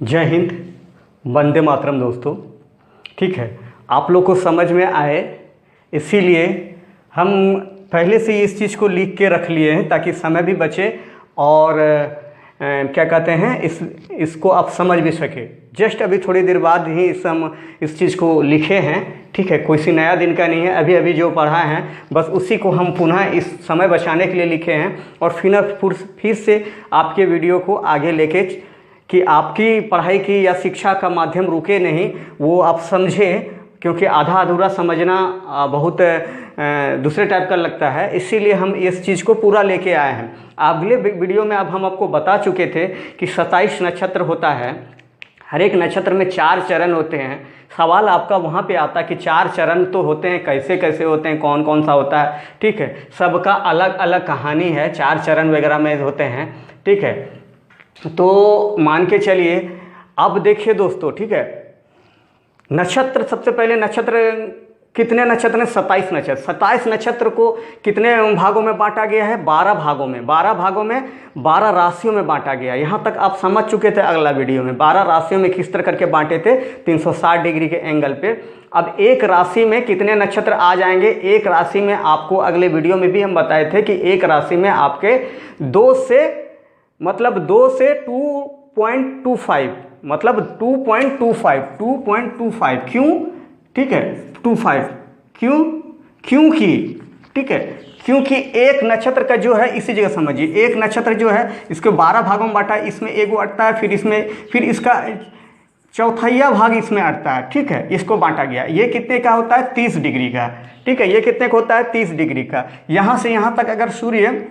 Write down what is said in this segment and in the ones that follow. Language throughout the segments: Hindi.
जय हिंद, वंदे मातरम दोस्तों। ठीक है, आप लोग को समझ में आए इसीलिए हम पहले से इस चीज़ को लिख के रख लिए हैं ताकि समय भी बचे और क्या कहते हैं इसको आप समझ भी सके। जस्ट अभी थोड़ी देर बाद ही हम इस चीज़ को लिखे हैं। ठीक है, कोई सी नया दिन का नहीं है, अभी अभी जो पढ़ा है बस उसी को हम पुनः इस समय बचाने के लिए लिखे हैं और फिर से आपके वीडियो को आगे लेके कि आपकी पढ़ाई की या शिक्षा का माध्यम रुके नहीं, वो आप समझें, क्योंकि आधा अधूरा समझना बहुत दूसरे टाइप का लगता है। इसीलिए हम इस चीज़ को पूरा लेके आए हैं। अगले वीडियो में अब हम आपको बता चुके थे कि 27 नक्षत्र होता है, हर एक नक्षत्र में 4 चरण होते हैं। सवाल आपका वहाँ पे आता है कि 4 चरण तो होते हैं, कैसे कैसे होते हैं, कौन कौन सा होता है। ठीक है, सबका अलग अलग कहानी है, 4 चरण वगैरह में होते हैं। ठीक है, तो मान के चलिए। अब देखिए दोस्तों, ठीक है, नक्षत्र, सबसे पहले नक्षत्र, कितने नक्षत्र हैं? 27 नक्षत्र। 27 नक्षत्र को कितने भागों में बांटा गया है? 12 भागों में। 12 भागों में 12 राशियों में बांटा गया। यहाँ तक आप समझ चुके थे अगला वीडियो में 12 राशियों में किस तरह करके बांटे थे 360 डिग्री के एंगल पे। अब एक राशि में कितने नक्षत्र आ जाएंगे? एक राशि में आपको अगले वीडियो में भी हम बताए थे कि एक राशि में आपके 2 से 2.25, मतलब 2.25 क्यों? ठीक है, 25 क्योंकि ठीक है, क्योंकि एक नक्षत्र का जो है, इसी जगह समझिए, एक नक्षत्र जो है इसको 12 भागों में बांटा, इसमें एगो अटता है, फिर इसका चौथाइया भाग इसमें अटता है। ठीक है, इसको बांटा गया। ये कितने का होता है? 30 डिग्री का। ठीक है, ये कितने का होता है? 30 डिग्री का। यहाँ से यहाँ तक अगर सूर्य,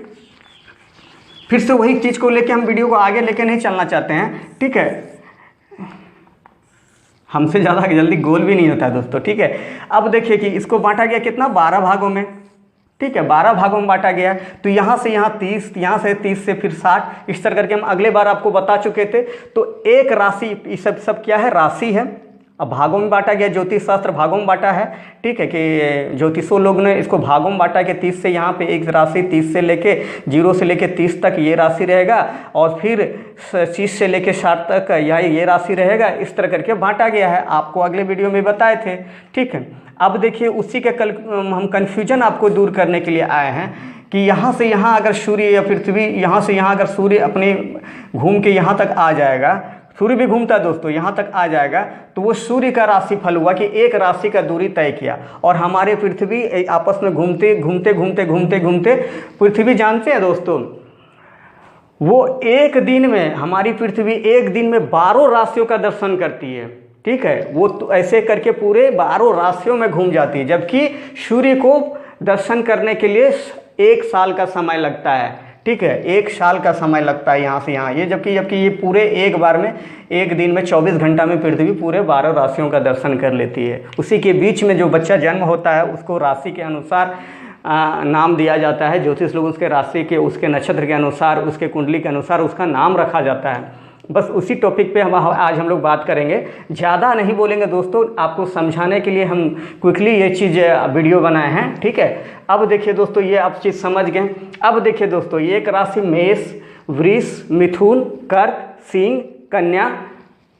फिर से वही चीज़ को लेके हम वीडियो को आगे लेके नहीं चलना चाहते हैं। ठीक है, हमसे ज़्यादा जल्दी गोल भी नहीं होता है दोस्तों। ठीक है, अब देखिए कि इसको बांटा गया कितना? 12 भागों में। ठीक है, 12 भागों में बांटा गया। तो यहाँ से यहाँ 30, यहाँ से 30 से फिर 60, इस तरह करके हम अगले बार आपको बता चुके थे। तो एक राशि, ये सब क्या है? राशि है। अब भागों में बांटा गया, ज्योतिष शास्त्र भागों में बांटा है। ठीक है, कि ज्योतिषों लोग ने इसको भागों में बांटा कि 30 से यहाँ पे एक राशि, 30 से लेके 0 से लेके 30 तक ये राशि रहेगा, और फिर 30 से लेके 60 तक ये राशि रहेगा। इस तरह करके बांटा गया है, आपको अगले वीडियो में बताए थे। ठीक है, अब देखिए उसी के हम कन्फ्यूजन आपको दूर करने के लिए आए हैं कि यहाँ से यहाँ अगर सूर्य या पृथ्वी, यहाँ से यहाँ अगर सूर्य अपने घूम के यहाँ तक आ जाएगा, सूर्य भी घूमता है दोस्तों, यहाँ तक आ जाएगा, तो वो सूर्य का राशिफल हुआ कि एक राशि का दूरी तय किया। और हमारे पृथ्वी आपस में घूमते घूमते पृथ्वी, जानते हैं दोस्तों, वो एक दिन में, हमारी पृथ्वी एक दिन में 12 राशियों का दर्शन करती है। ठीक है, वो तो ऐसे करके पूरे 12 राशियों में घूम जाती है, जबकि सूर्य को दर्शन करने के लिए 1 साल का समय लगता है। ठीक है, 1 साल का समय लगता है यहाँ से यहाँ, ये जबकि ये पूरे एक बार में, एक दिन में 24 घंटा में पृथ्वी पूरे 12 राशियों का दर्शन कर लेती है। उसी के बीच में जो बच्चा जन्म होता है उसको राशि के अनुसार नाम दिया जाता है। ज्योतिष लोग उसके राशि के, उसके नक्षत्र के अनुसार, उसके कुंडली के अनुसार उसका नाम रखा जाता है। बस उसी टॉपिक पे आज हम लोग बात करेंगे। ज़्यादा नहीं बोलेंगे दोस्तों, आपको समझाने के लिए हम क्विकली ये चीज़ वीडियो बनाए हैं। ठीक है, अब देखिए दोस्तों, ये आप चीज़ समझ गए। अब देखिए दोस्तों, ये एक राशि मेष, वृष, मिथुन, कर्क, सिंह, कन्या,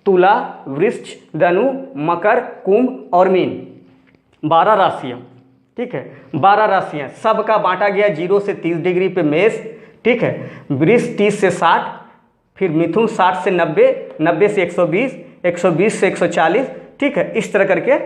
तुला, वृश्च, धनु, मकर, कुंभ और मीन, 12 राशियाँ। ठीक है, 12 राशियाँ, सबका बांटा गया 0 से 30 डिग्री पे मेष। ठीक है, वृष 30 से 60, फिर मिथुन 60 से 90, 90 से 120, 120 से 140। ठीक है, इस तरह करके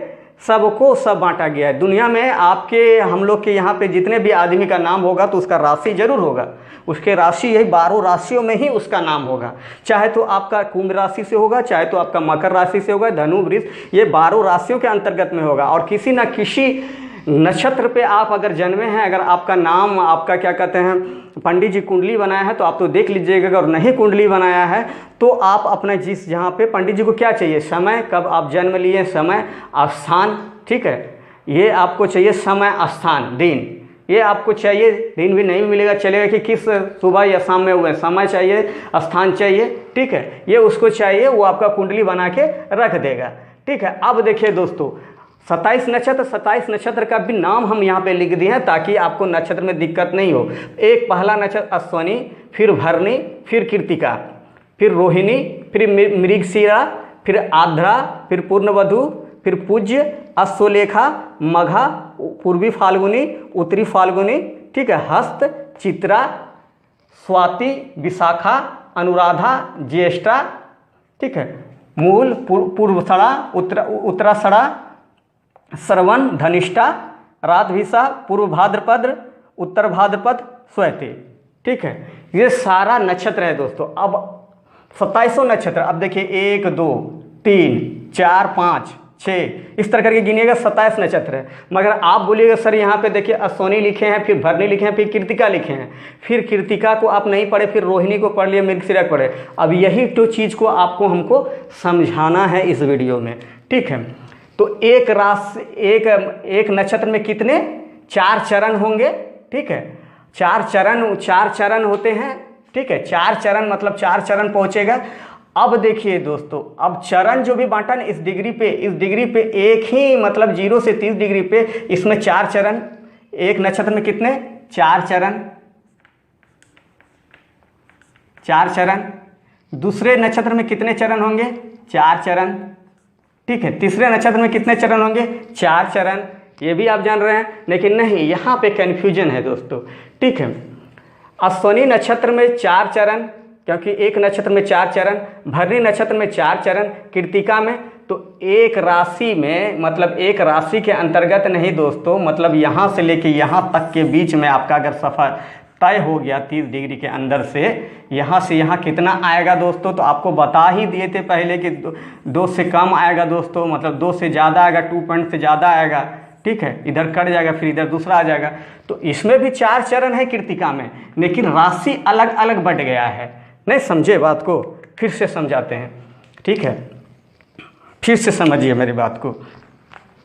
सबको सब बांटा गया है। दुनिया में आपके, हम लोग के यहाँ पे जितने भी आदमी का नाम होगा तो उसका राशि जरूर होगा, उसके राशि यही 12 राशियों में ही उसका नाम होगा। चाहे तो आपका कुंभ राशि से होगा, चाहे तो आपका मकर राशि से होगा, धनु, वृष, ये 12 राशियों के अंतर्गत में होगा। और किसी न किसी नक्षत्र पे आप अगर जन्मे हैं, अगर आपका नाम, आपका क्या कहते हैं, पंडित जी कुंडली बनाया है तो आप तो देख लीजिएगा। अगर नहीं कुंडली बनाया है तो आप अपना जिस, जहाँ पे पंडित जी को क्या चाहिए? समय, कब आप जन्म लिए, समय, स्थान। ठीक है, ये आपको चाहिए समय, स्थान, दिन, ये आपको चाहिए। दिन भी नहीं मिलेगा, चलेगा कि किस सुबह या शाम में हुए, समय चाहिए, स्थान चाहिए। ठीक है, ये उसको चाहिए, वो आपका कुंडली बना के रख देगा। ठीक है, अब देखिए दोस्तों, 27 नक्षत्र का भी नाम हम यहाँ पे लिख दिए हैं ताकि आपको नक्षत्र में दिक्कत नहीं हो। एक पहला नक्षत्र अश्वनी, फिर भरणी, फिर कृतिका। फिर रोहिणी, फिर मृगशिरा, फिर आर्द्रा, फिर पूर्णवधु, फिर पूज्य, अश्वलेखा, मघा, पूर्वी फाल्गुनी, उत्तरी फाल्गुनी, ठीक है, हस्त, चित्रा, स्वाति, विशाखा, अनुराधा, ज्येष्ठा, ठीक है, मूल, पूर्वषड़ा, उत्तराषाढ़ा, श्रवण, धनिष्ठा, राधवीसा, पूर्व भाद्रपद, उत्तर भाद्रपद, स्वाति, ठीक है। ये सारा नक्षत्र है दोस्तों। अब 2700 नक्षत्र, अब देखिए 1 2 3 4 5 6 इस तरह करके गिनिएगा, 27 नक्षत्र है। मगर आप बोलिएगा सर यहाँ पे देखिए अश्विनी लिखे हैं, फिर भरणी लिखे हैं, फिर कृतिका लिखे हैं, फिर कृतिका को आप नहीं पढ़े, फिर रोहिणी को पढ़ लिए, मृगशिरा पढ़े। अब यही तो चीज़ को आपको हमको समझाना है इस वीडियो में, ठीक है। तो एक नक्षत्र में कितने 4 चरण होंगे, ठीक है, 4 चरण होते हैं, ठीक है, 4 चरण मतलब 4 चरण पहुँचेगा। अब देखिए दोस्तों, अब चरण जो भी बांटा ना इस डिग्री पे एक ही मतलब 0 से 30 डिग्री पे, इसमें 4 चरण। एक नक्षत्र में कितने 4 चरण, 4 चरण। दूसरे नक्षत्र में कितने चरण होंगे 4 चरण, ठीक है। तीसरे नक्षत्र में कितने चरण होंगे 4 चरण। ये भी आप जान रहे हैं, लेकिन नहीं, यहाँ पे कन्फ्यूजन है दोस्तों, ठीक है। अश्विनी नक्षत्र में 4 चरण, क्योंकि एक नक्षत्र में 4 चरण, भरणी नक्षत्र में 4 चरण, कृतिका में तो एक राशि में, मतलब एक राशि के अंतर्गत नहीं दोस्तों, मतलब यहाँ से लेके यहाँ तक के बीच में आपका अगर सफ़र तय हो गया 30 डिग्री के अंदर से, यहाँ से यहाँ कितना आएगा दोस्तों, तो आपको बता ही दिए थे पहले कि 2 से कम आएगा दोस्तों, मतलब 2 से ज़्यादा आएगा, 2 पॉइंट से ज़्यादा आएगा, ठीक है, इधर कट जाएगा, फिर इधर दूसरा आ जाएगा। तो इसमें भी 4 चरण है कृतिका में, लेकिन राशि अलग अलग बढ़ गया है। नहीं समझे बात को, फिर से समझाते हैं, ठीक है, फिर से समझिए मेरी बात को।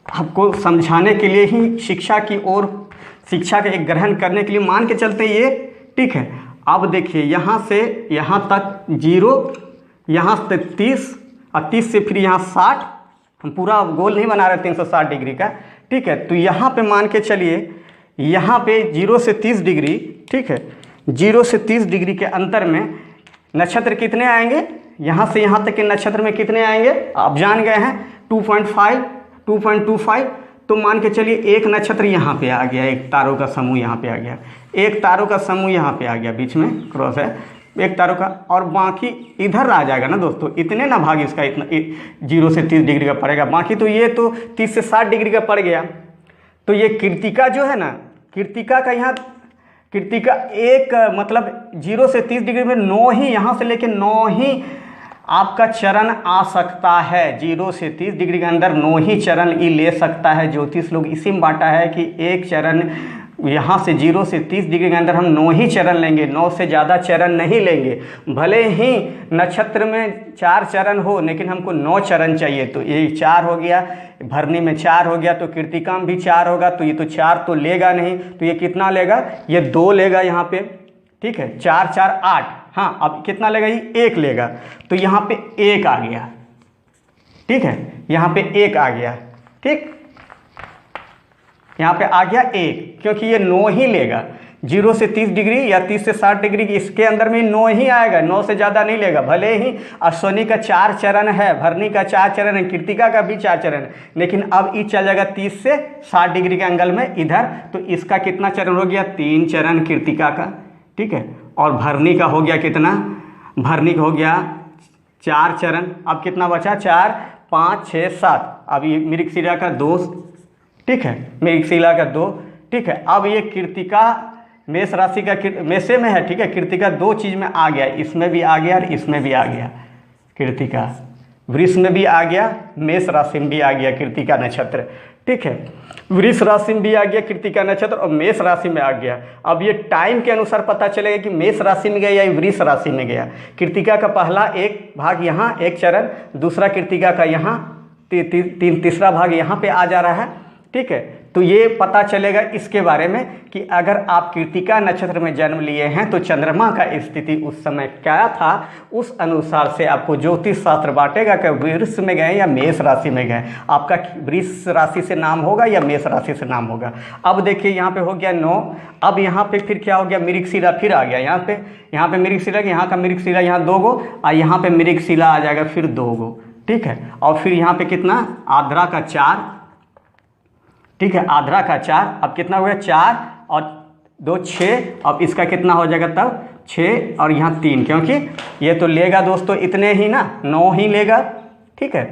आपको समझाने के लिए ही शिक्षा की ओर, शिक्षा के एक ग्रहण करने के लिए मान के चलते हैं ये, ठीक है। अब देखिए यहाँ से यहाँ तक 0, यहाँ से 30 और 30 से फिर यहाँ 60, हम पूरा गोल नहीं बना रहे 360 डिग्री का, ठीक है। तो यहाँ पे मान के चलिए, यहाँ पे 0 से 30 डिग्री, ठीक है, 0 से 30 डिग्री के अंतर में नक्षत्र कितने आएंगे, यहाँ से यहाँ तक के नक्षत्र में कितने आएंगे आप जान गए हैं, 2.5, 2.25। तो मान के चलिए एक नक्षत्र यहाँ पे आ गया, एक तारों का समूह यहाँ पे आ गया, एक तारों का समूह यहाँ पे आ गया, बीच में क्रॉस है एक तारों का, और बाकी इधर आ जाएगा ना दोस्तों, इतने ना भाग इसका इतना 0 से 30 डिग्री का पड़ेगा, बाकी तो ये तो 30 से 60 डिग्री का पड़ गया। तो ये कृतिका जो है ना, कृतिका का यहाँ कृतिका एक मतलब 0 से 30 डिग्री में 9 ही, यहाँ से लेके 9 ही आपका चरण आ सकता है। 0 से 30 डिग्री के अंदर 9 ही चरण ये ले सकता है। ज्योतिष लोग इसी में बांटा है कि एक चरण यहाँ से 0 से 30 डिग्री के अंदर हम 9 ही चरण लेंगे, 9 से ज़्यादा चरण नहीं लेंगे। भले ही नक्षत्र में 4 चरण हो, लेकिन हमको 9 चरण चाहिए। तो ये 4 हो गया, भरणी में 4 हो गया, तो कृतिका में भी 4 होगा, तो ये तो 4 तो लेगा नहीं, तो ये कितना लेगा, ये 2 लेगा यहाँ पे, ठीक है, 4 4 8। हाँ, अब कितना लेगा, ये 1 लेगा, तो यहाँ पे 1 आ गया, ठीक है, यहाँ पे 1 आ गया, ठीक, यहाँ पे आ गया 1, क्योंकि ये 9 ही लेगा। 0 से 30 डिग्री या 30 से 60 डिग्री इसके अंदर में 9 ही आएगा, 9 से ज़्यादा नहीं लेगा। भले ही अश्विनी का 4 चरण है, भरणी का 4 चरण है, कृतिका का भी 4 चरण है, लेकिन अब ये चल जाएगा 30 से 60 डिग्री के एंगल में इधर। तो इसका कितना चरण हो गया, 3 चरण कृतिका का, ठीक है, और भरणी का हो गया कितना, भरणी का हो गया 4 चरण। अब कितना बचा, 4 5 6 7। अब ये मृगशिरा का 2, ठीक है, मृगशिरा का 2, ठीक है। अब ये कृतिका मेष राशि का मेषे में है, ठीक है, कृतिका 2 चीज़ में आ गया, इसमें भी आ गया और इसमें भी आ गया। कृतिका वृष में भी आ गया, मेष राशि में भी आ गया कृतिका नक्षत्र, ठीक है, वृष राशि में भी आ गया कृतिका नक्षत्र और मेष राशि में आ गया। अब ये टाइम के अनुसार पता चलेगा कि मेष राशि में गया या वृष राशि में गया। कृतिका का पहला एक भाग यहाँ, एक चरण, दूसरा कृतिका का यहाँ तीसरा भाग यहाँ पे आ जा रहा है, ठीक है। तो ये पता चलेगा इसके बारे में कि अगर आप कृत्तिका नक्षत्र में जन्म लिए हैं तो चंद्रमा का स्थिति उस समय क्या था, उस अनुसार से आपको ज्योतिष शास्त्र बांटेगा कि वृष में गए या मेष राशि में गए, आपका वृष राशि से नाम होगा या मेष राशि से नाम होगा। अब देखिए यहाँ पे हो गया 9। अब यहाँ पे फिर क्या हो गया, मृगशिरा फिर आ गया यहाँ पे मृगशिरा, यहाँ का मृगशिरा यहाँ 2 गो और यहाँ पे मृगशिरा आ जाएगा फिर 2 गो, ठीक है। और फिर यहाँ पे कितना, आद्रा का 4, ठीक है, आद्रा का 4। अब कितना हो गया 4 और 2 6, अब इसका कितना हो जाएगा तब 6 और यहाँ 3, क्योंकि ये तो लेगा दोस्तों इतने ही ना, 9 ही लेगा, ठीक है।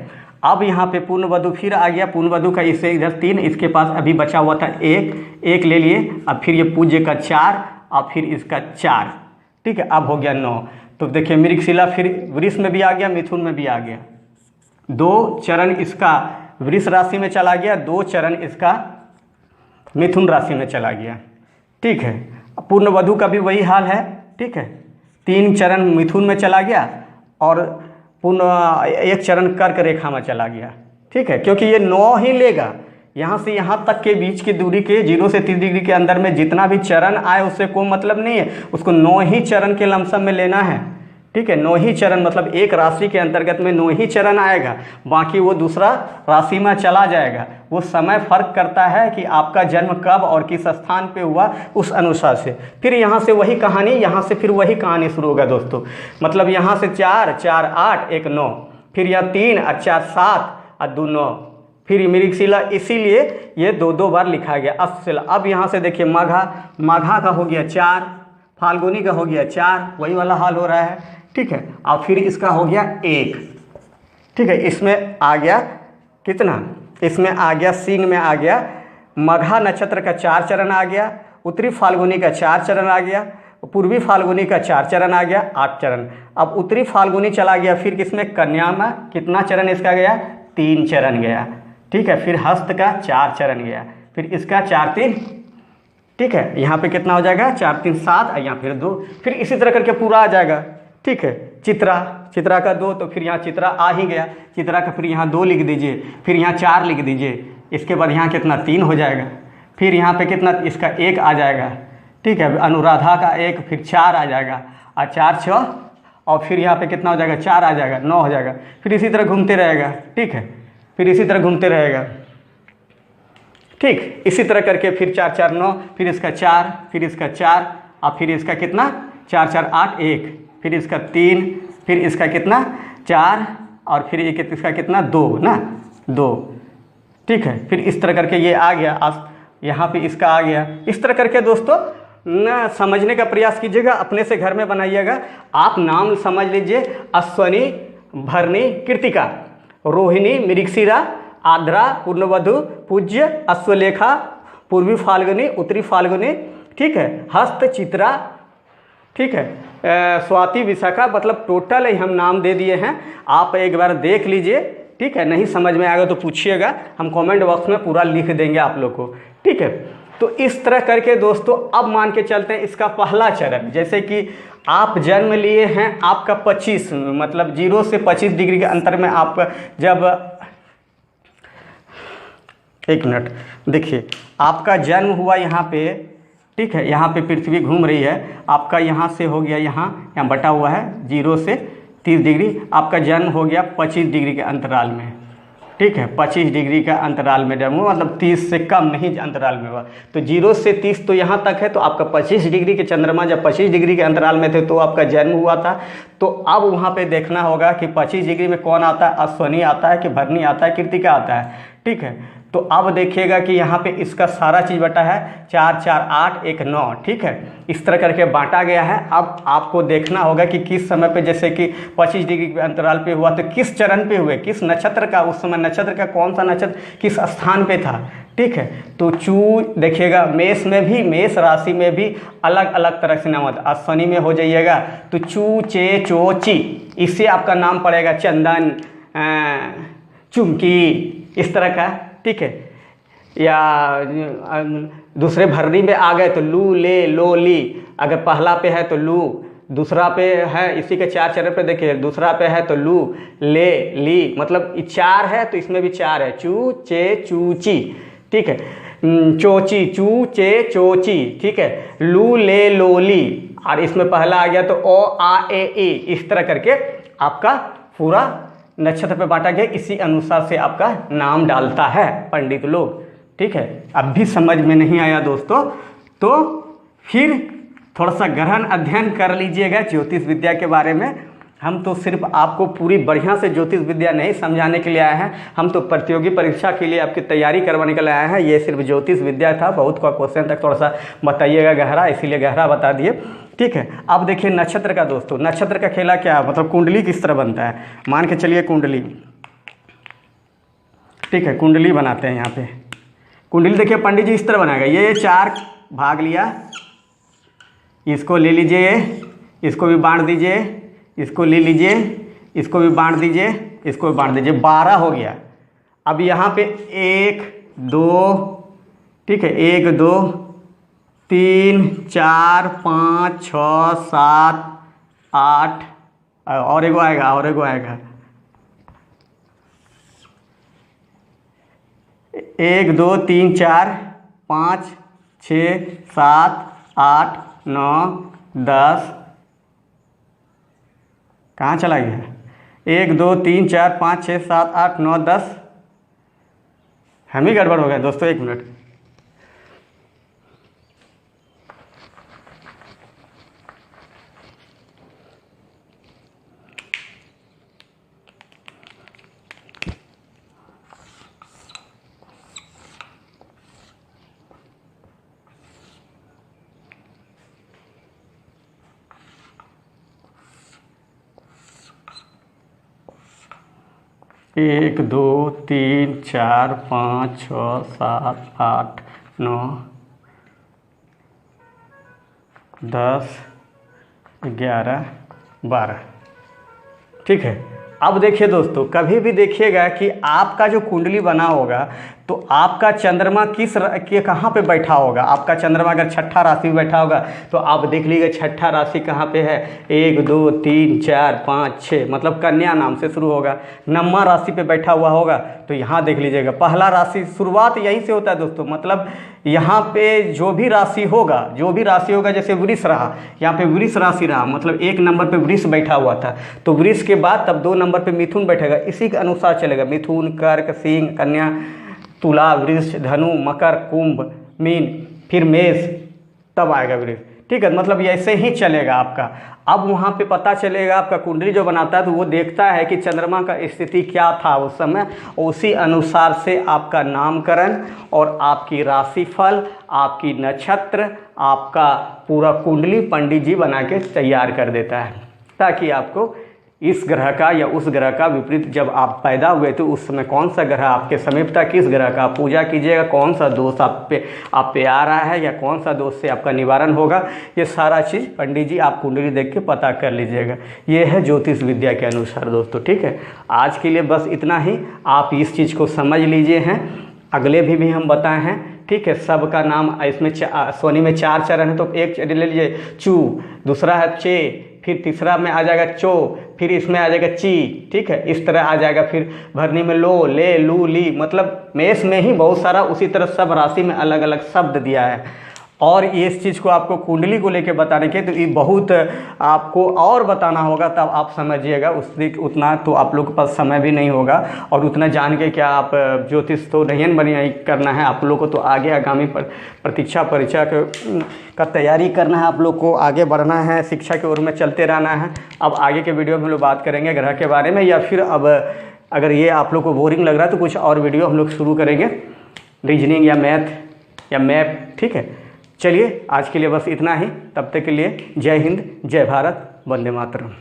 अब यहाँ पे पूर्णवधु फिर आ गया, पूर्णवधु का इससे इधर 3, इसके पास अभी बचा हुआ था 1 ले लिए, अब फिर ये पूज्य का 4 और फिर इसका 4, ठीक है। अब हो गया 9। तो देखिए मृगशिला फिर वृष में भी आ गया, मिथुन में भी आ गया, 2 चरण इसका वृष राशि में चला गया, 2 चरण इसका मिथुन राशि में चला गया, ठीक है। पूर्णवधु का भी वही हाल है, ठीक है, 3 चरण मिथुन में चला गया और 1 चरण कर्क रेखा में चला गया, ठीक है। क्योंकि ये 9 ही लेगा, यहाँ से यहाँ तक के बीच की दूरी के 0 से 30 डिग्री के अंदर में जितना भी चरण आए उससे कोई मतलब नहीं है, उसको 9 ही चरण के लमसम में लेना है, ठीक है। 9 ही चरण मतलब एक राशि के अंतर्गत में 9 ही चरण आएगा, बाकी वो दूसरा राशि में चला जाएगा। वो समय फर्क करता है कि आपका जन्म कब और किस स्थान पे हुआ, उस अनुसार से। फिर यहाँ से वही कहानी, यहाँ से फिर वही कहानी शुरू होगा दोस्तों। मतलब यहाँ से 4 4 8 1 9, फिर यहाँ 3 और 4 7 और 2 9, फिर मृगशिला, इसीलिए ये 2 बार लिखा गया अश्विला। अब यहाँ से देखिए माघा का हो गया 4, फाल्गुनी का हो गया 4, वही वाला हाल हो रहा है, ठीक है। और फिर इसका हो गया 1, ठीक है। इसमें आ गया कितना, इसमें आ गया सिंह में आ गया, मघा नक्षत्र का 4 चरण आ गया, उत्तरी फाल्गुनी का 4 चरण आ गया, पूर्वी फाल्गुनी का 4 चरण आ गया, 8 चरण। अब उत्तरी फाल्गुनी चला गया, फिर किसमें, कन्या में कितना चरण इसका गया, 3 चरण गया, ठीक है। फिर हस्त का 4 चरण गया, फिर इसका 4 3, ठीक है। यहाँ पे कितना हो जाएगा 4 3 7 और यहाँ फिर 2, फिर इसी तरह करके पूरा आ जाएगा, ठीक है। चित्रा का 2, तो फिर यहाँ चित्रा आ ही गया, चित्रा का फिर यहाँ 2 लिख दीजिए, फिर यहाँ 4 लिख दीजिए, इसके बाद यहाँ कितना 3 हो जाएगा, फिर यहाँ पे कितना इसका 1 आ जाएगा, ठीक है। अनुराधा का 1, फिर 4 आ जाएगा और 4 6, और फिर यहाँ पे कितना हो जाएगा 4 आ जाएगा, 9 हो जाएगा। फिर इसी तरह घूमते रहेगा, ठीक है, फिर इसी तरह घूमते रहेगा, ठीक। इसी तरह करके फिर 4 4 9, फिर इसका 4, फिर इसका 4 और फिर इसका कितना 4 4 8 1, फिर इसका 3, फिर इसका कितना 4 और फिर इसका कितना 2 ना 2, ठीक है। फिर इस तरह करके ये आ गया, यहाँ पे इसका आ गया। इस तरह करके दोस्तों ना समझने का प्रयास कीजिएगा, अपने से घर में बनाइएगा। आप नाम समझ लीजिए, अश्वनी, भरणी, कृत्तिका, रोहिणी, मृगशिरा, आद्रा, पूर्णवधु, पूज्य, अश्वलेखा, पूर्वी फाल्गुनी, उत्तरी फाल्गुनी, ठीक है, हस्त, चित्रा, ठीक है, स्वाति, विशाखा, मतलब टोटल ही हम नाम दे दिए हैं। आप एक बार देख लीजिए, ठीक है। नहीं समझ में आएगा तो पूछिएगा, हम कमेंट बॉक्स में पूरा लिख देंगे आप लोग को, ठीक है। तो इस तरह करके दोस्तों अब मान के चलते हैं इसका पहला चरण, जैसे कि आप जन्म लिए हैं, आपका 25 मतलब 0 से 25 डिग्री के अंतर में आप जब, एक मिनट देखिए, आपका जन्म हुआ यहाँ पे, ठीक है, यहाँ पे पृथ्वी घूम रही है, आपका यहाँ से हो गया, यहाँ बटा हुआ है 0 से 30 डिग्री, आपका जन्म हो गया 25 डिग्री के अंतराल में, ठीक है। 25 डिग्री का अंतराल में जन्म हुआ, मतलब 30 से कम नहीं अंतराल में हुआ। तो 0 से 30 तो यहाँ तक है, तो आपका 25 डिग्री के चंद्रमा जब 25 डिग्री के अंतराल में थे तो आपका जन्म हुआ था। तो अब वहाँ पे देखना होगा कि 25 डिग्री में कौन आता है, अश्वनी आता है कि भरणी आता है, कृत्तिका आता है, ठीक है। तो अब देखिएगा कि यहाँ पे इसका सारा चीज़ बटा है 4 4 8 1 9, ठीक है। इस तरह करके बांटा गया है। अब आपको देखना होगा कि किस समय पे, जैसे कि 25 डिग्री के अंतराल पे हुआ तो किस चरण पे हुए, किस नक्षत्र का, उस समय नक्षत्र का कौन सा नक्षत्र किस स्थान पे था, ठीक है। तो देखिएगा, मेष में भी, मेष राशि में भी अलग अलग तरह से नाम होता है। अश्वनी में हो जाइएगा तो चू चे चो ची, इससे आपका नाम पड़ेगा चंदन, चुमकी, इस तरह का, ठीक है। या दूसरे भरनी में आ गए तो लू, ले, लो, ली, अगर पहला पे है तो लू, दूसरा पे है, इसी के 4 चरण पे देखिए, दूसरा पे है तो लू, ले, ली, मतलब 4 है तो इसमें भी 4 है, चू चे चू ची, ठीक है। चोची, चू चे चोची, ठीक है, लू ले लोली, और इसमें पहला आ गया तो ओ आ ए ई, इस तरह करके आपका पूरा नक्षत्र पे बांटा गया। इसी अनुसार से आपका नाम डालता है पंडित लोग, ठीक है। अब भी समझ में नहीं आया दोस्तों तो फिर थोड़ा सा गहन अध्ययन कर लीजिएगा ज्योतिष विद्या के बारे में। हम तो सिर्फ आपको पूरी बढ़िया से ज्योतिष विद्या नहीं समझाने के लिए आए हैं, हम तो प्रतियोगी परीक्षा के लिए आपकी तैयारी करवाने के लिए आए हैं। ये सिर्फ ज्योतिष विद्या था, बहुत का क्वेश्चन तक थोड़ा सा बताइएगा गहरा, इसीलिए गहरा बता दिए, ठीक है। अब देखिए नक्षत्र का दोस्तों, नक्षत्र का खेला क्या, मतलब कुंडली किस तरह बनता है। मान के चलिए कुंडली, ठीक है, कुंडली बनाते हैं। यहाँ पे कुंडली देखिए पंडित जी इस तरह बनाएगा, ये 4 भाग लिया, इसको ले लीजिए, इसको भी बांट दीजिए, इसको ले लीजिए, इसको भी बांट दीजिए, इसको भी बांट दीजिए, 12 हो गया। अब यहाँ पे 1 2, ठीक है, 1 2 3 4 5 6 7 8, और एगो आएगा, और एगो आएगा, 1 2 3 4 5 6 7 8 9 10, कहाँ चला गया, 1 2 3 4 5 6 7 8 9 10, हम ही गड़बड़ हो गए दोस्तों, 1 मिनट। एक 2 3 4 5 6 7 8 9 10 11 12, ठीक है। अब देखिए दोस्तों, कभी भी देखिएगा कि आपका जो कुंडली बना होगा तो आपका चंद्रमा के कहाँ पे बैठा होगा। आपका चंद्रमा अगर छठा राशि में बैठा होगा तो आप देख लीजिए छठा राशि कहाँ पे है, 1 2 3 4 5 6, मतलब कन्या नाम से शुरू होगा। 9वां राशि पे बैठा हुआ होगा तो यहाँ देख लीजिएगा, पहला राशि शुरुआत यहीं से होता है दोस्तों, मतलब यहाँ पे जो भी राशि होगा, जैसे वृष रहा, यहाँ पे वृष राशि रहा, मतलब 1 नंबर पे वृष बैठा हुआ था, तो वृष के बाद तब 2 नंबर पे मिथुन बैठेगा, इसी के अनुसार चलेगा, मिथुन कर्क सिंह कन्या तुला वृष धनु मकर कुंभ मीन, फिर मेष, तब आएगा वृष, ठीक है। मतलब ऐसे ही चलेगा आपका। अब वहाँ पे पता चलेगा, आपका कुंडली जो बनाता है तो वो देखता है कि चंद्रमा का स्थिति क्या था उस समय, उसी अनुसार से आपका नामकरण और आपकी राशिफल, आपकी नक्षत्र, आपका पूरा कुंडली पंडित जी बना के तैयार कर देता है, ताकि आपको इस ग्रह का या उस ग्रह का विपरीत, जब आप पैदा हुए तो उस समय कौन सा ग्रह आपके समीप था, किस ग्रह का आप पूजा कीजिएगा, कौन सा दोष आप पे आ रहा है या कौन सा दोष से आपका निवारण होगा, ये सारा चीज़ पंडित जी आप कुंडली देख के पता कर लीजिएगा। ये है ज्योतिष विद्या के अनुसार दोस्तों, ठीक है। आज के लिए बस इतना ही, आप इस चीज़ को समझ लीजिए हैं, अगले भी हम बताए हैं, ठीक है। सबका नाम इसमें सोनी में 4 चरण है, तो एक ले लीजिए चू, दूसरा है चे, फिर तीसरा में आ जाएगा चो, फिर इसमें आ जाएगा ची, ठीक है। इस तरह आ जाएगा, फिर भरनी में लो ले लू ली, मतलब मेष में ही बहुत सारा, उसी तरह सब राशि में अलग अलग शब्द दिया है। और इस चीज़ को आपको कुंडली को लेके बताने के तो ये बहुत आपको और बताना होगा, तब आप समझिएगा, उतना तो आप लोग के पास समय भी नहीं होगा, और उतना जान के क्या आप ज्योतिष तो नहीं बनी करना है आप लोग को, तो आगे आगामी प्रतीक्षा परीक्षा का तैयारी करना है, आप लोग को आगे बढ़ना है, शिक्षा की ओर में चलते रहना है। अब आगे के वीडियो में हम लोग बात करेंगे ग्रह के बारे में, या फिर अब अगर ये आप लोग को बोरिंग लग रहा है तो कुछ और वीडियो हम लोग शुरू करेंगे, रीजनिंग या मैथ या मैप, ठीक है। चलिए आज के लिए बस इतना ही, तब तक के लिए जय हिंद, जय भारत, वंदे मातरम।